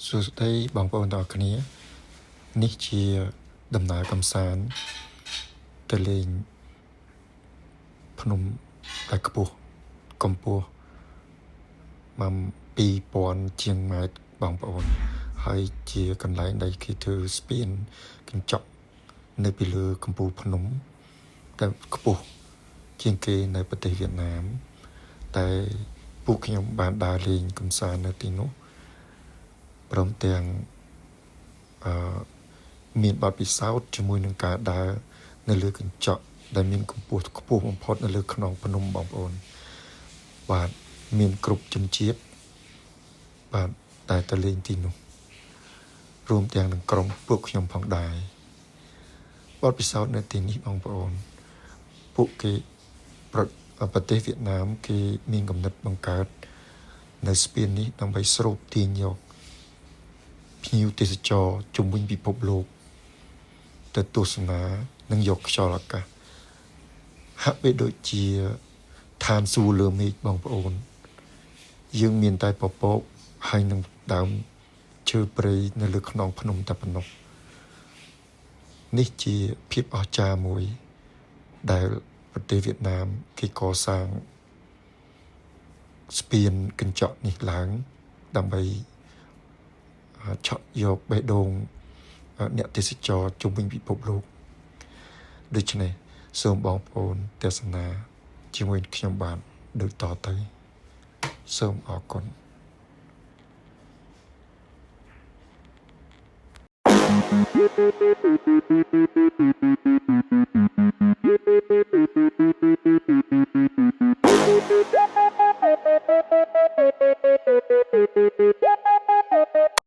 សួស្តីបងប្អូនទាំងអស់គ្នានេះជាដំណើរកំសាន្តទៅលេងភ្នំដែលខ្ពស់កម្ពស់មក2000ជាងម៉ែត្របងប្អូនហើយជាកន្លែងដែលគេធ្វើស្ពានកញ្ចក់នៅពីលើកំពូលភ្នំដែលខ្ពស់ជាងគេនៅប្រទេសវៀតណាមតែពួកខ្ញុំបានដើរលេងកំសាន្តនៅទីនោះព្រមទាំងមានបទពិសោធន៍ជាមួយនឹងការដើរនៅលើកញ្ចក់ដែលមានកម្ពស់ខ្ពស់បំផុតនៅលើខ្នងភ្នំបងប្អូនបាទមានគ្រប់ជនជាតិបាទតែទៅលេងទីនោះរួមទាំងនឹងក្រុមពួកខ្ញុំផងដែរបទពិសោធន៍នៅទីនេះបងប្អូនពួកគេប្រទេសវៀតណាមគេមានគំនិតបង្កើតនៅស្ពាននេះដើម្បីស្រូបទាញយកភ្ញៀវទេសចរជុំវិញពិភពលោកទៅទស្សនានិងយកខ្យល់អាកាសហាក់បីដូចជាឋានសួគ៌លើមេឃបងប្អូនយើងមានតែពពកហើយនឹងដើមឈើព្រៃនៅលើខ្នងភ្នំតែប៉ុណ្ណោះនេះជាភាពអស្ចារ្យមួយដែលប្រទេសវៀតណាមគេកសាងស្ពានកញ្ចក់នេះឡើងដើម្បីឆក់យកបេះដូងអ្នកទេសចរជុំវិញពិភពលោកដូច្នេះសូមបងប្អូនទស្សនាជាមួយខ្ញុំបាទដូចតទៅសូមអរគុណ